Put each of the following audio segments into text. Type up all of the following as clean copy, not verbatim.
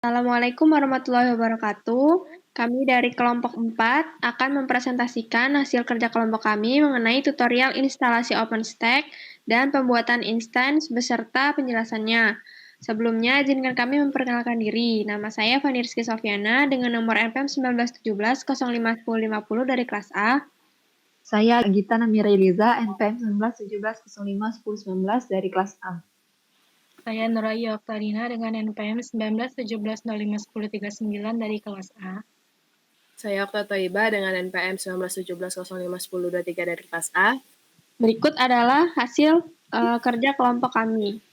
Assalamualaikum warahmatullahi wabarakatuh. Kami dari kelompok 4 akan mempresentasikan hasil kerja kelompok kami mengenai tutorial instalasi OpenStack dan pembuatan instance beserta penjelasannya. Sebelumnya, izinkan kami memperkenalkan diri. Nama saya Fani Rizky Sofyana dengan nomor NPM 1917 051050 dari kelas A. Saya Gita Namira Eliza, NPM 1917051019 dari kelas A. Saya Nuraya Oktarina dengan NPM 1917051039 dari kelas A. Saya Okta Toiba dengan NPM 1917051023 dari kelas A. Berikut adalah hasil kerja kelompok kami.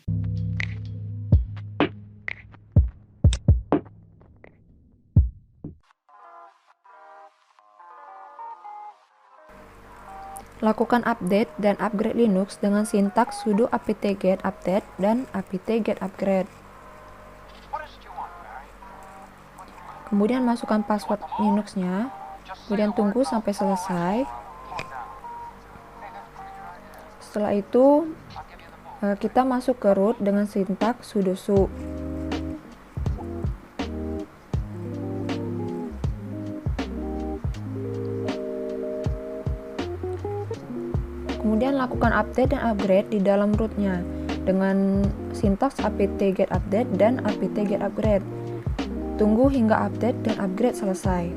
Lakukan update dan upgrade Linux dengan sintaks sudo apt-get update dan apt-get upgrade. Kemudian masukkan password Linux-nya, kemudian tunggu sampai selesai. Setelah itu, kita masuk ke root dengan sintaks sudo su. Kemudian lakukan update dan upgrade di dalam rootnya dengan sintaks apt-get update dan apt-get upgrade. Tunggu hingga update dan upgrade selesai.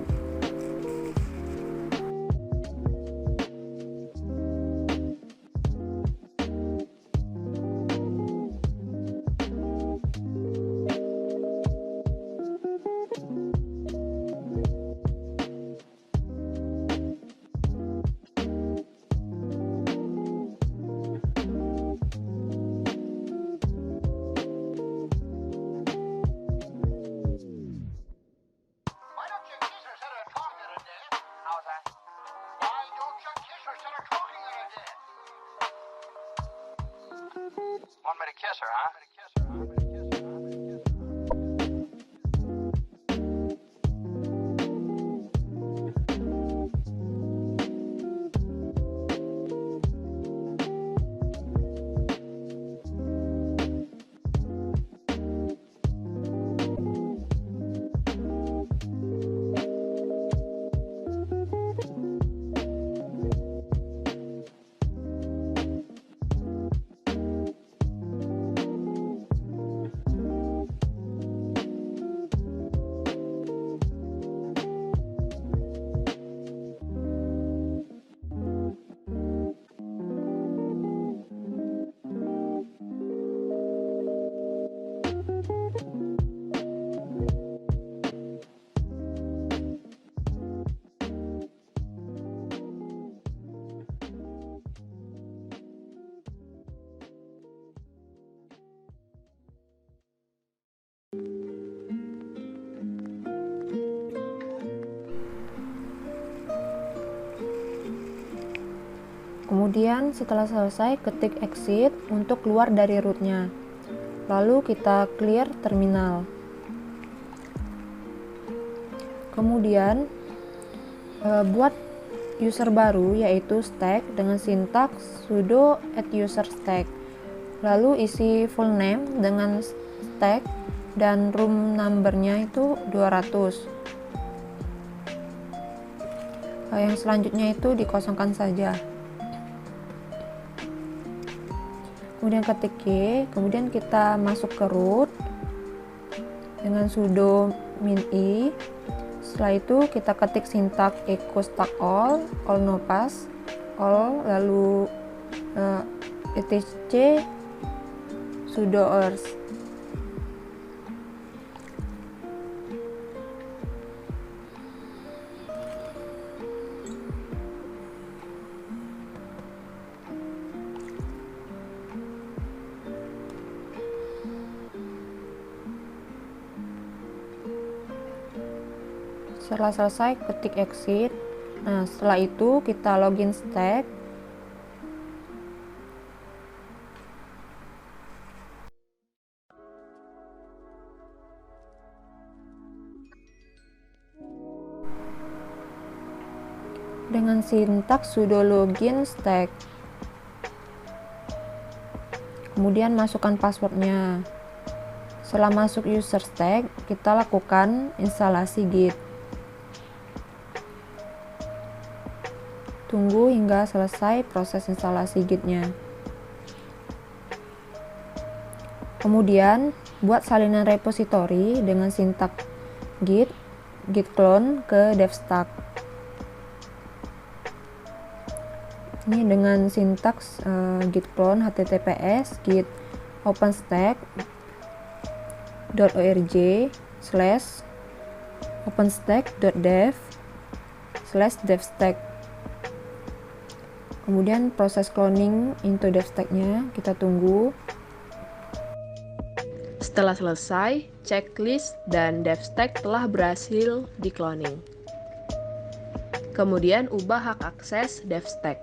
Want me to kiss her, huh? Kemudian setelah selesai, ketik exit untuk keluar dari rootnya. Lalu kita clear terminal. Kemudian buat user baru yaitu stack dengan sintaks sudo @user stack. Lalu isi full name dengan stack dan room number-nya itu 200. Yang selanjutnya itu dikosongkan saja. Kemudian ketik G, kemudian kita masuk ke root dengan sudo min-i. Setelah itu kita ketik sintak echo stack all no pass, all, lalu etc sudo ers. Setelah selesai, ketik exit. Nah, setelah itu kita login stack. Dengan sintaks sudo login stack. Kemudian masukkan passwordnya. Setelah masuk user stack, kita lakukan instalasi Git. Tunggu hingga selesai proses instalasi Git-nya. Kemudian, buat salinan repositori dengan sintak git clone ke devstack. Ini dengan sintaks git clone https git openstack.org/openstack.dev/devstack. Kemudian proses cloning into devstack-nya kita tunggu. Setelah selesai, checklist dan devstack telah berhasil di-cloning. Kemudian ubah hak akses devstack.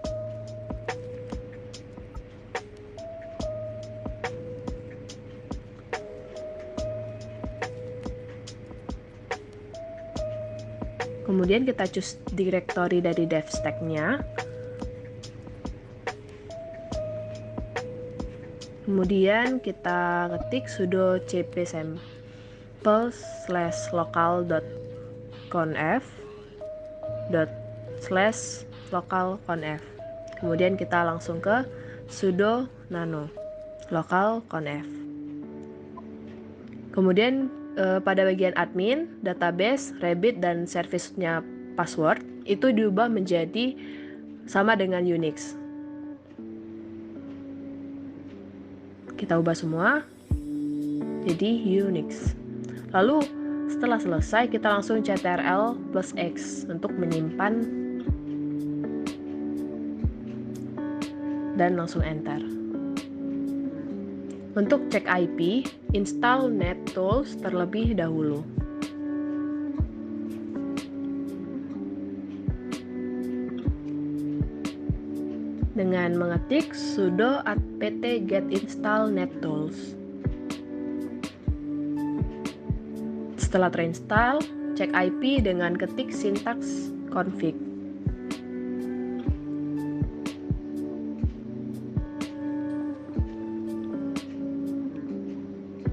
Kemudian kita choose directory dari devstack-nya. Kemudian kita ketik sudo cp sample/localconf/localconf. Kemudian kita langsung ke sudo nano localconf. Kemudian pada bagian admin, database, rabbit, dan service-nya password itu diubah menjadi sama dengan Unix. Kita ubah semua jadi Unix. Lalu setelah selesai kita langsung ctrl+x untuk menyimpan dan langsung enter. Untuk cek IP, install NetTools terlebih dahulu. Dengan mengetik sudo apt get install NetTools. Setelah terinstall, cek IP dengan ketik sintaks config.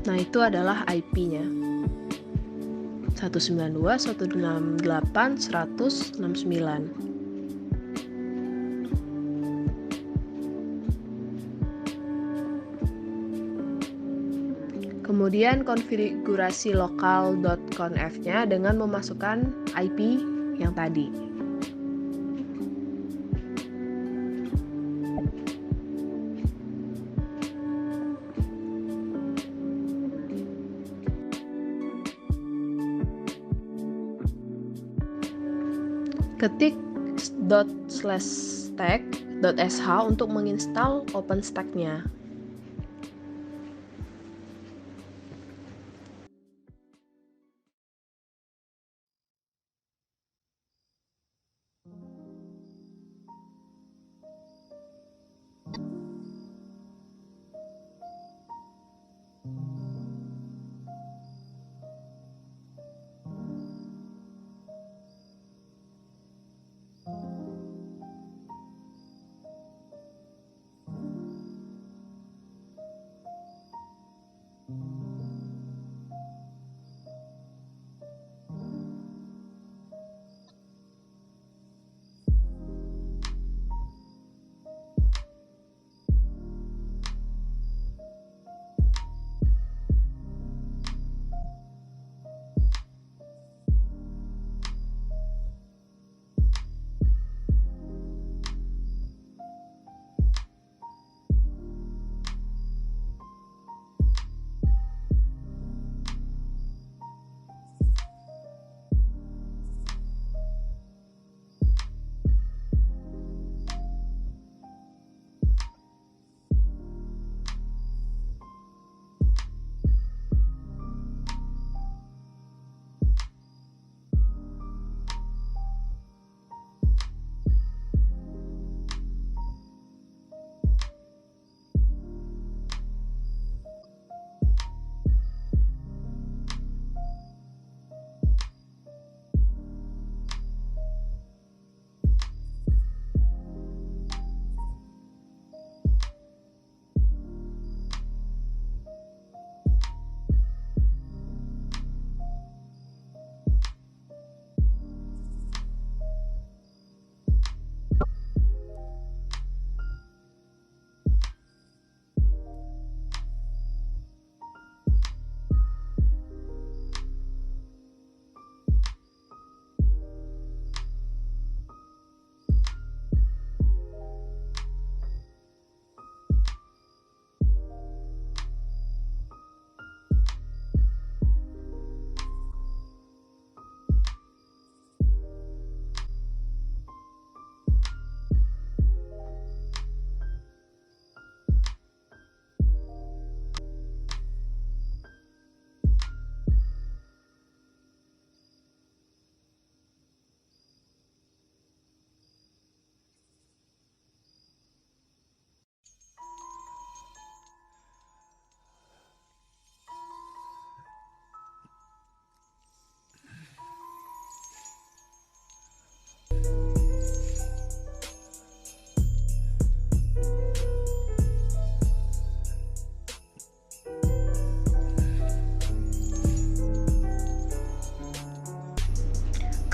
Nah, itu adalah IP-nya. 192.168.169. Kemudian konfigurasi lokal.conf-nya dengan memasukkan IP yang tadi. Ketik ./stack.sh untuk menginstal OpenStack-nya.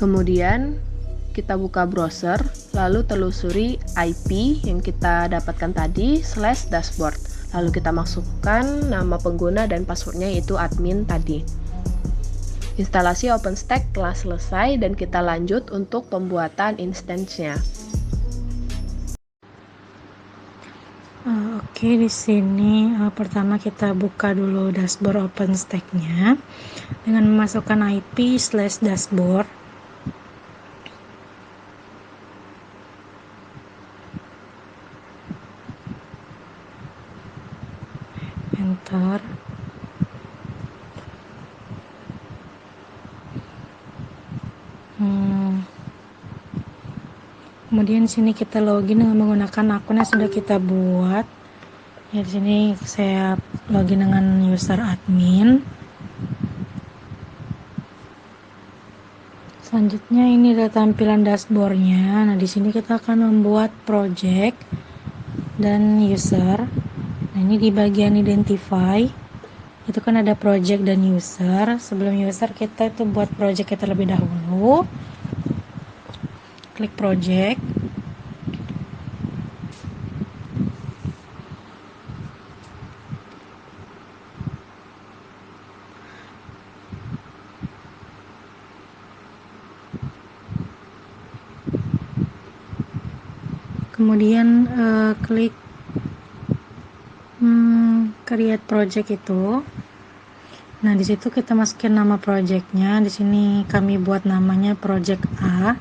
Kemudian kita buka browser, lalu telusuri IP yang kita dapatkan tadi /dashboard. Lalu kita masukkan nama pengguna dan passwordnya, yaitu admin tadi. Instalasi OpenStack telah selesai dan kita lanjut untuk pembuatan instance-nya. Oke, di sini pertama kita buka dulu dashboard OpenStack-nya dengan memasukkan IP/dashboard. Enter. Kemudian di sini kita login dengan menggunakan akun yang sudah kita buat. Ya, di sini saya login dengan user admin. Selanjutnya ini adalah tampilan dashboardnya. Nah, di sini kita akan membuat project dan user. Nah, ini di bagian identify itu kan ada project dan user. Sebelum user kita itu buat project kita terlebih dahulu. Klik project. Kemudian klik create project itu. Nah, di situ kita masukin nama projectnya. Di sini kami buat namanya project A.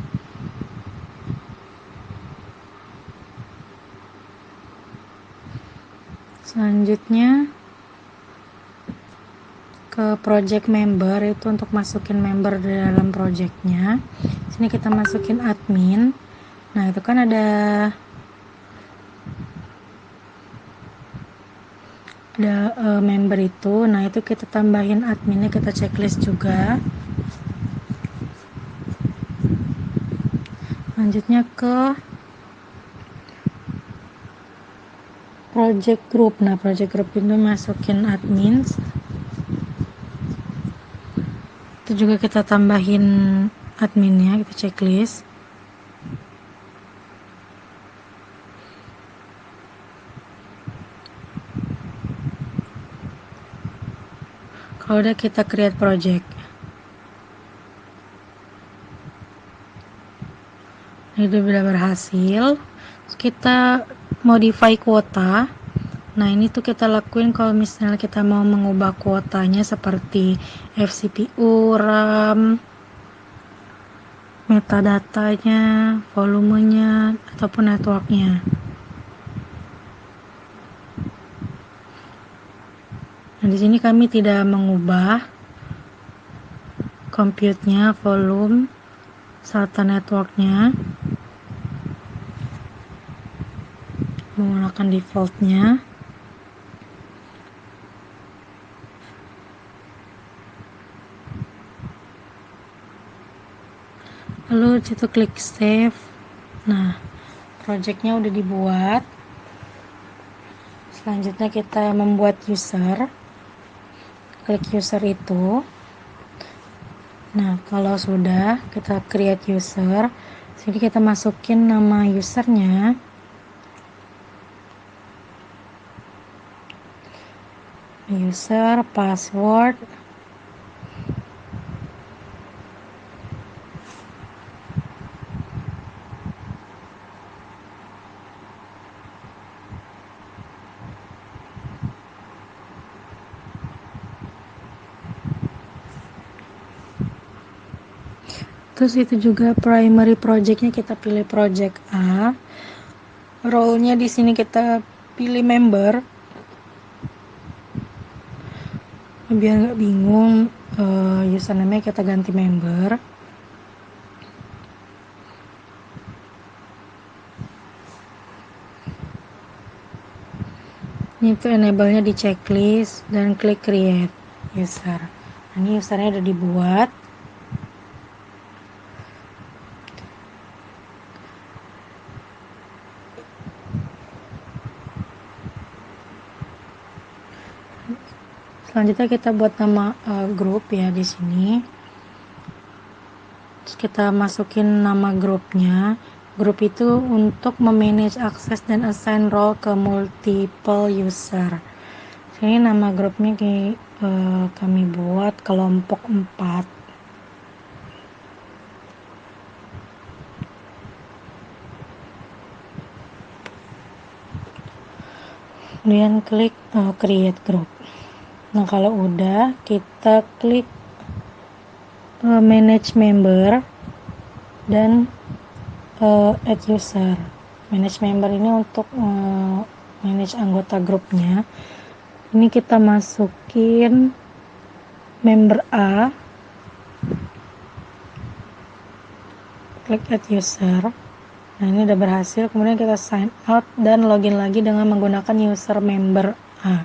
Selanjutnya ke project member, itu untuk masukin member di dalam projectnya. Sini kita masukin admin. Nah, itu kan ada member itu. Nah, itu kita tambahin adminnya, kita checklist juga. Lanjutnya ke project group. Nah, project group itu masukin admin. Itu juga kita tambahin adminnya, kita checklist. Kalau udah kita create project. Ini udah berhasil. Terus kita modify kuota. Nah, ini tuh kita lakuin kalau misalnya kita mau mengubah kuotanya seperti FCPU, RAM, metadatanya, volumenya, ataupun networknya. Nah, di sini kami tidak mengubah compute-nya, volume, serta networknya, menggunakan default-nya. Lalu situ klik save. Nah, projectnya udah dibuat. Selanjutnya kita membuat user. Klik user itu. Nah, kalau sudah kita create user, sini kita masukin nama usernya. User, password. Terus itu juga primary projectnya kita pilih project A. Role-nya di sini kita pilih member. Biar nggak bingung, username-nya kita ganti member. Ini tuh enable-nya di checklist dan klik create user. Nah, ini usernya udah dibuat. Selanjutnya kita buat nama grup ya di sini. Terus kita masukin nama grupnya. Grup itu untuk memanage akses dan assign role ke multiple user. Ini nama grupnya kami buat kelompok 4. Kemudian klik create group. Nah, kalau udah, kita klik manage member dan add user. Manage member ini untuk manage anggota grupnya. Ini kita masukin member A, klik add user. Nah, ini udah berhasil. Kemudian kita sign out dan login lagi dengan menggunakan user member A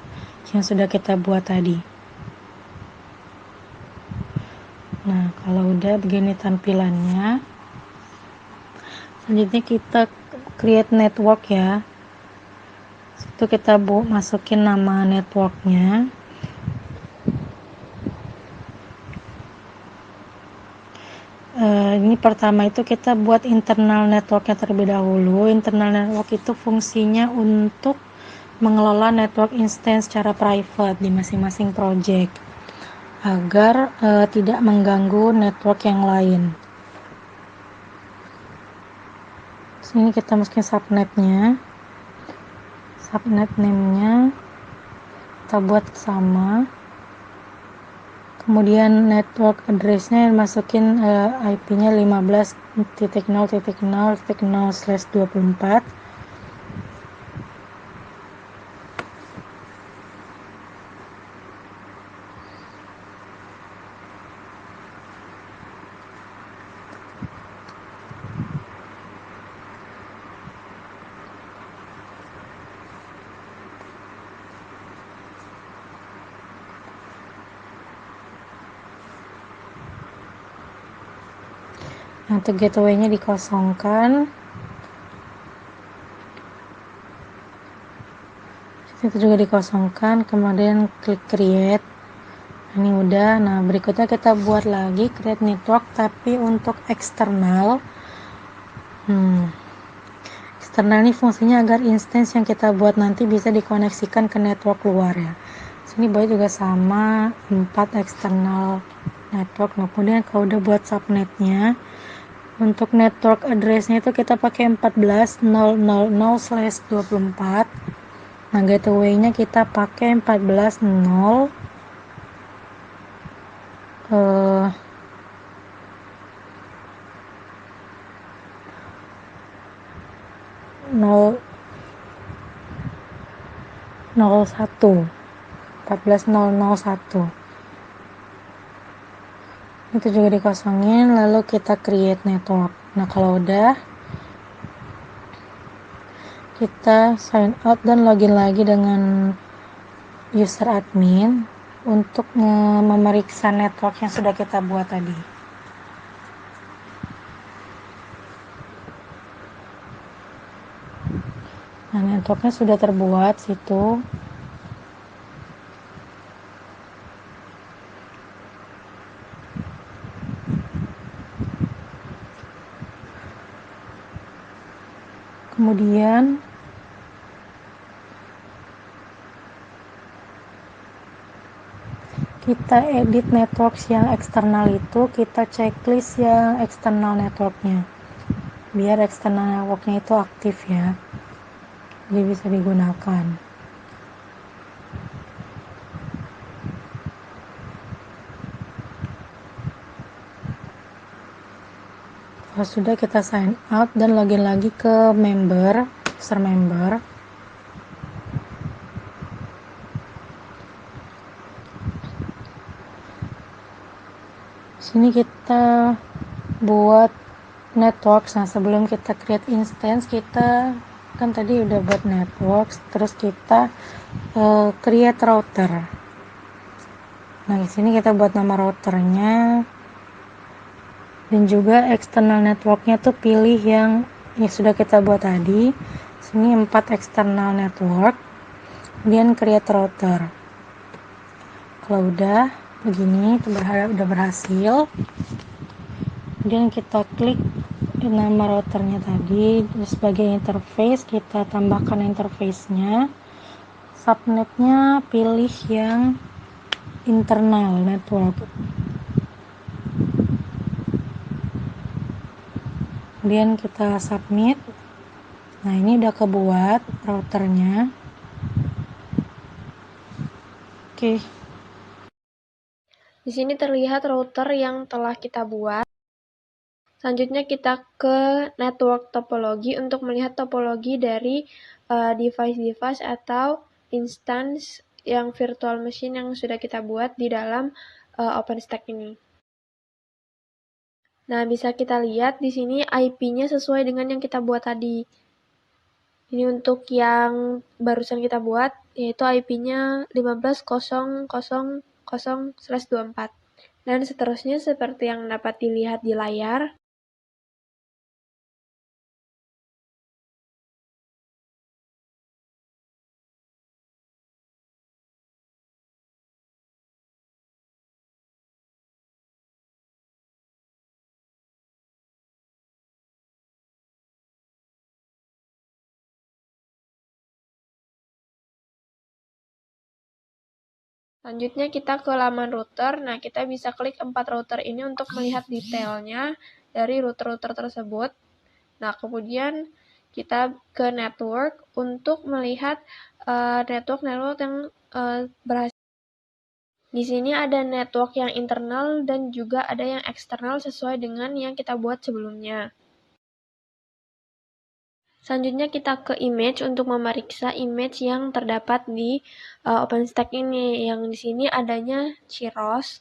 yang sudah kita buat tadi. Nah, kalau udah begini tampilannya. Selanjutnya kita create network ya. Itu kita masukin nama networknya. Ini pertama itu kita buat internal networknya terlebih dahulu. Internal network itu fungsinya untuk mengelola network instance secara private di masing-masing project agar tidak mengganggu network yang lain. Sini kita masukin subnetnya, subnet name-nya kita buat sama. Kemudian network address-nya masukin IP-nya 15.0.0.0/24. Untuk gateway-nya dikosongkan. Itu juga dikosongkan, kemudian klik create. Ini udah. Nah, berikutnya kita buat lagi create network tapi untuk eksternal. Eksternal ini fungsinya agar instance yang kita buat nanti bisa dikoneksikan ke network luar ya. Sini buat juga sama 4 eksternal network. Nah, kemudian kalau udah buat subnetnya, untuk network address-nya itu kita pakai 14.0.0.0/24. Nah, gateway-nya kita pakai 14.0 14.001. Itu juga dikosongin, lalu kita create network. Nah, kalau udah, kita sign out dan login lagi dengan user admin untuk memeriksa network yang sudah kita buat tadi. Nah, networknya sudah terbuat situ. Kemudian kita edit networks yang eksternal itu, kita checklist yang eksternal networknya biar eksternal networknya itu aktif ya, jadi bisa digunakan. Kalau sudah, kita sign out dan login lagi ke member, user member. Sini kita buat network. Nah, sebelum kita create instance, kita kan tadi udah buat network, terus kita create router. Nah, di sini kita buat nama routernya. Dan juga external networknya tuh pilih yang sudah kita buat tadi. Sini 4 external network, kemudian create router. Kalau udah begini, itu udah berhasil. Kemudian kita klik nama routernya tadi, sebagai interface kita tambahkan interface-nya. Subnetnya pilih yang internal network. Kemudian kita submit. Nah, ini udah kebuat routernya. Oke. Di sini terlihat router yang telah kita buat. Selanjutnya kita ke network topologi untuk melihat topologi dari device-device atau instance yang virtual machine yang sudah kita buat di dalam OpenStack ini. Nah, bisa kita lihat di sini IP-nya sesuai dengan yang kita buat tadi. Ini untuk yang barusan kita buat, yaitu IP-nya 15.0.0/24. Dan seterusnya seperti yang dapat dilihat di layar. Selanjutnya kita ke laman router. Nah, kita bisa klik 4 router ini untuk melihat detailnya dari router-router tersebut. Nah, kemudian kita ke network untuk melihat network-network yang berhasil. Di sini ada network yang internal dan juga ada yang eksternal sesuai dengan yang kita buat sebelumnya. Selanjutnya kita ke image untuk memeriksa image yang terdapat di OpenStack ini. Yang di sini adanya Chirros.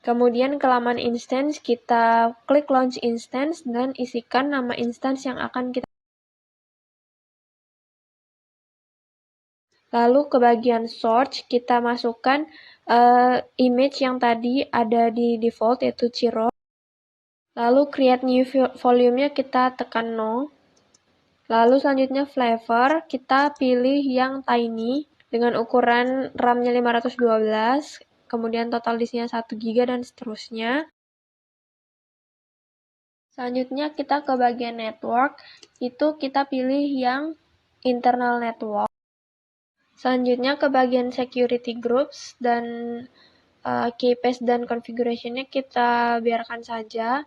Kemudian ke laman instance, kita klik launch instance dan isikan nama instance yang akan kita. Lalu ke bagian search, kita masukkan image yang tadi ada di default, yaitu Chirros. Lalu create new volume-nya kita tekan no. Lalu selanjutnya flavor, kita pilih yang tiny dengan ukuran RAM-nya 512, kemudian total disk-nya 1 GB dan seterusnya. Selanjutnya kita ke bagian network, itu kita pilih yang internal network. Selanjutnya ke bagian security groups dan keypaste dan configuration-nya kita biarkan saja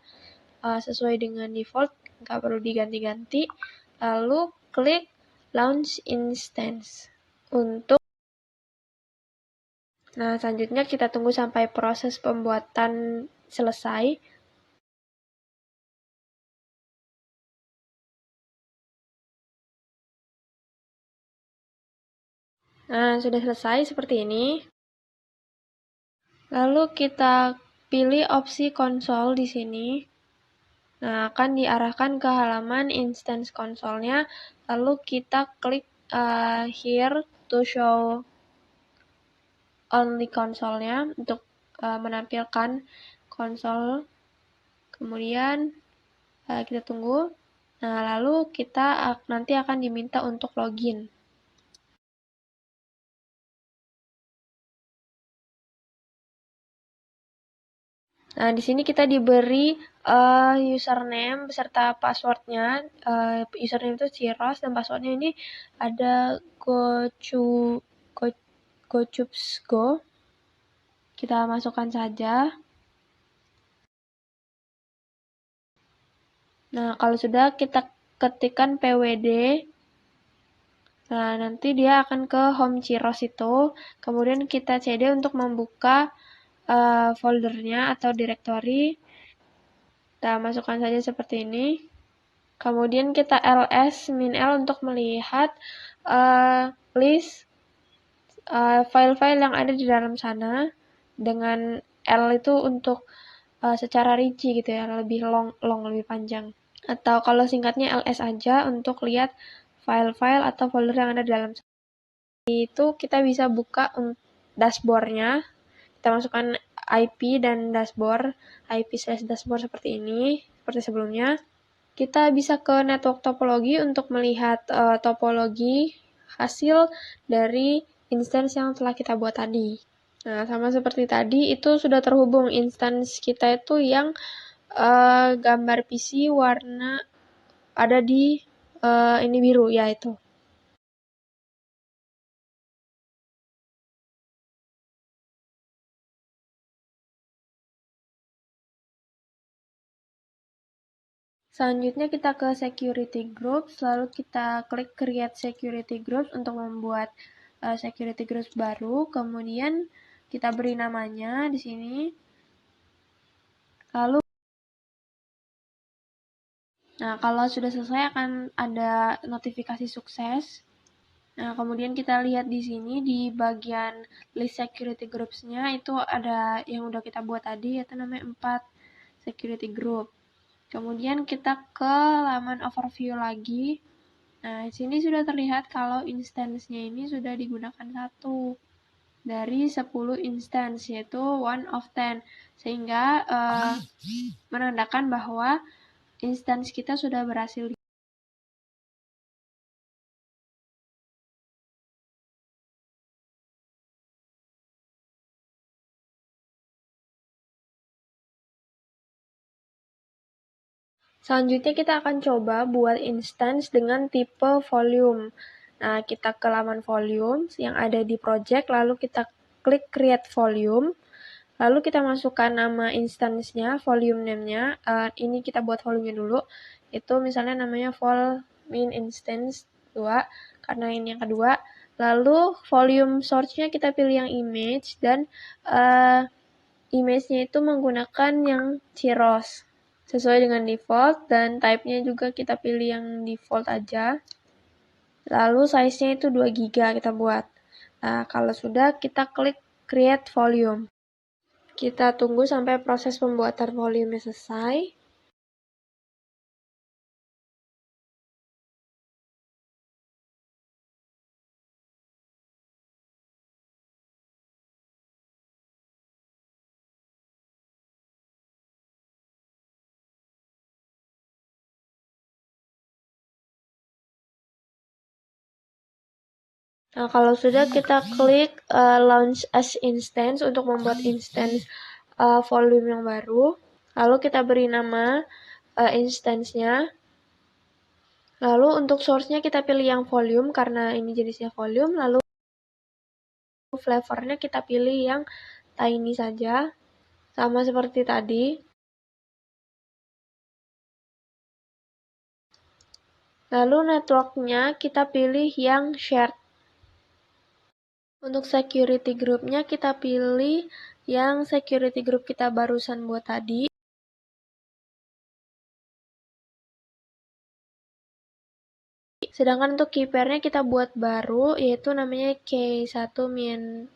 sesuai dengan default, nggak perlu diganti-ganti. Lalu klik launch instance untuk. Nah, selanjutnya kita tunggu sampai proses pembuatan selesai. Nah, sudah selesai seperti ini. Lalu kita pilih opsi konsol di sini. Nah, akan diarahkan ke halaman instance konsolnya. Lalu kita klik here to show only konsolnya untuk menampilkan konsol. Kemudian kita tunggu. Nah, lalu kita nanti akan diminta untuk login. Nah, di sini kita diberi username beserta passwordnya. Username itu Chirros dan passwordnya ini ada GoChupsGo. Kita masukkan saja. Nah, kalau sudah kita ketikkan PWD. Nah, nanti dia akan ke home Chirros itu. Kemudian kita CD untuk membuka foldernya atau directory. Kita masukkan saja seperti ini. Kemudian kita ls-l untuk melihat list file-file yang ada di dalam sana. Dengan L itu untuk secara rinci gitu ya, lebih long, lebih panjang. Atau kalau singkatnya ls aja untuk lihat file-file atau folder yang ada di dalam sana. Itu kita bisa buka dashboard-nya. Kita masukkan IP dan dashboard, IP/dashboard seperti ini, seperti sebelumnya. Kita bisa ke network topologi untuk melihat topologi hasil dari instance yang telah kita buat tadi. Nah, sama seperti tadi, itu sudah terhubung instance kita itu yang gambar PC warna ada di ini biru, ya itu. Selanjutnya kita ke security groups, lalu kita klik create security groups untuk membuat security groups baru. Kemudian kita beri namanya di sini. Lalu, nah kalau sudah selesai akan ada notifikasi sukses. Nah, kemudian kita lihat di sini di bagian list security groups-nya itu ada yang udah kita buat tadi, yaitu namanya 4 security group. Kemudian kita ke laman overview lagi. Nah, di sini sudah terlihat kalau instance-nya ini sudah digunakan 1 dari 10 instance, yaitu 1 of 10. Sehingga menandakan bahwa instance kita sudah berhasil. Selanjutnya kita akan coba buat instance dengan tipe volume. Nah, kita ke laman volume yang ada di project, lalu kita klik create volume. Lalu kita masukkan nama instance-nya, volume name-nya. Ini kita buat volume dulu. Itu misalnya namanya vol min instance 2, karena ini yang kedua. Lalu volume source-nya kita pilih yang image, dan image-nya itu menggunakan yang Ciros sesuai dengan default, dan type-nya juga kita pilih yang default aja. Lalu size-nya itu 2 GB kita buat. Nah, kalau sudah kita klik create volume. Kita tunggu sampai proses pembuatan volume selesai. Nah, kalau sudah kita klik launch as instance untuk membuat instance volume yang baru. Lalu kita beri nama instance-nya. Lalu untuk source-nya kita pilih yang volume karena ini jenisnya volume. Lalu flavor-nya kita pilih yang tiny saja. Sama seperti tadi. Lalu network-nya kita pilih yang shared. Untuk security group-nya kita pilih yang security group kita barusan buat tadi. Sedangkan untuk key pair-nya kita buat baru, yaitu namanya K1 min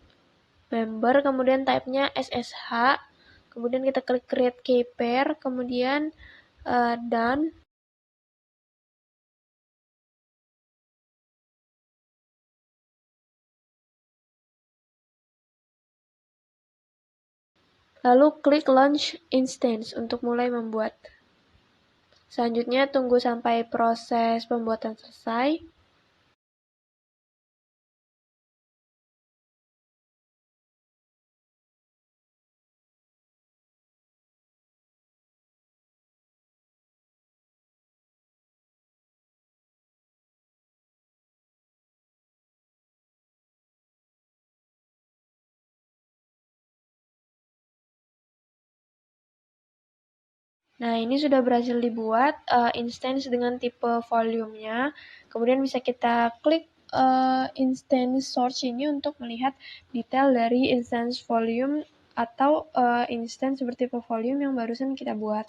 member, kemudian type-nya SSH. Kemudian kita klik create key pair, kemudian done. Lalu klik launch instance untuk mulai membuat. Selanjutnya tunggu sampai proses pembuatan selesai. Nah, ini sudah berhasil dibuat instance dengan tipe volume-nya. Kemudian bisa kita klik instance source ini untuk melihat detail dari instance volume atau instance bertipe volume yang barusan kita buat.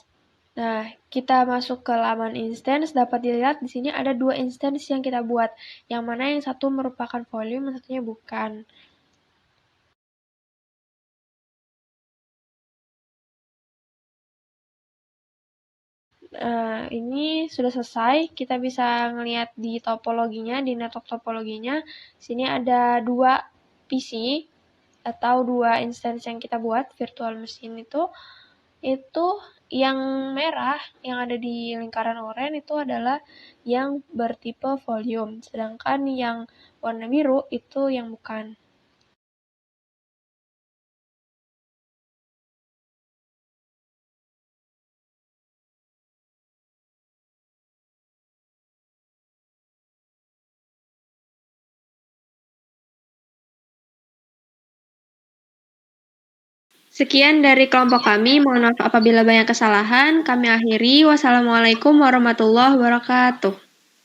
Nah, kita masuk ke laman instance, dapat dilihat di sini ada 2 instance yang kita buat. Yang mana yang satu merupakan volume, yang satunya bukan. Ini sudah selesai. Kita bisa ngelihat di topologinya, di network topologinya. Sini ada 2 PC atau 2 instance yang kita buat, virtual machine itu yang merah yang ada di lingkaran oranye itu adalah yang bertipe volume, sedangkan yang warna biru itu yang bukan. Sekian dari kelompok kami. Mohon maaf apabila banyak kesalahan. Kami akhiri. Wassalamualaikum warahmatullahi wabarakatuh.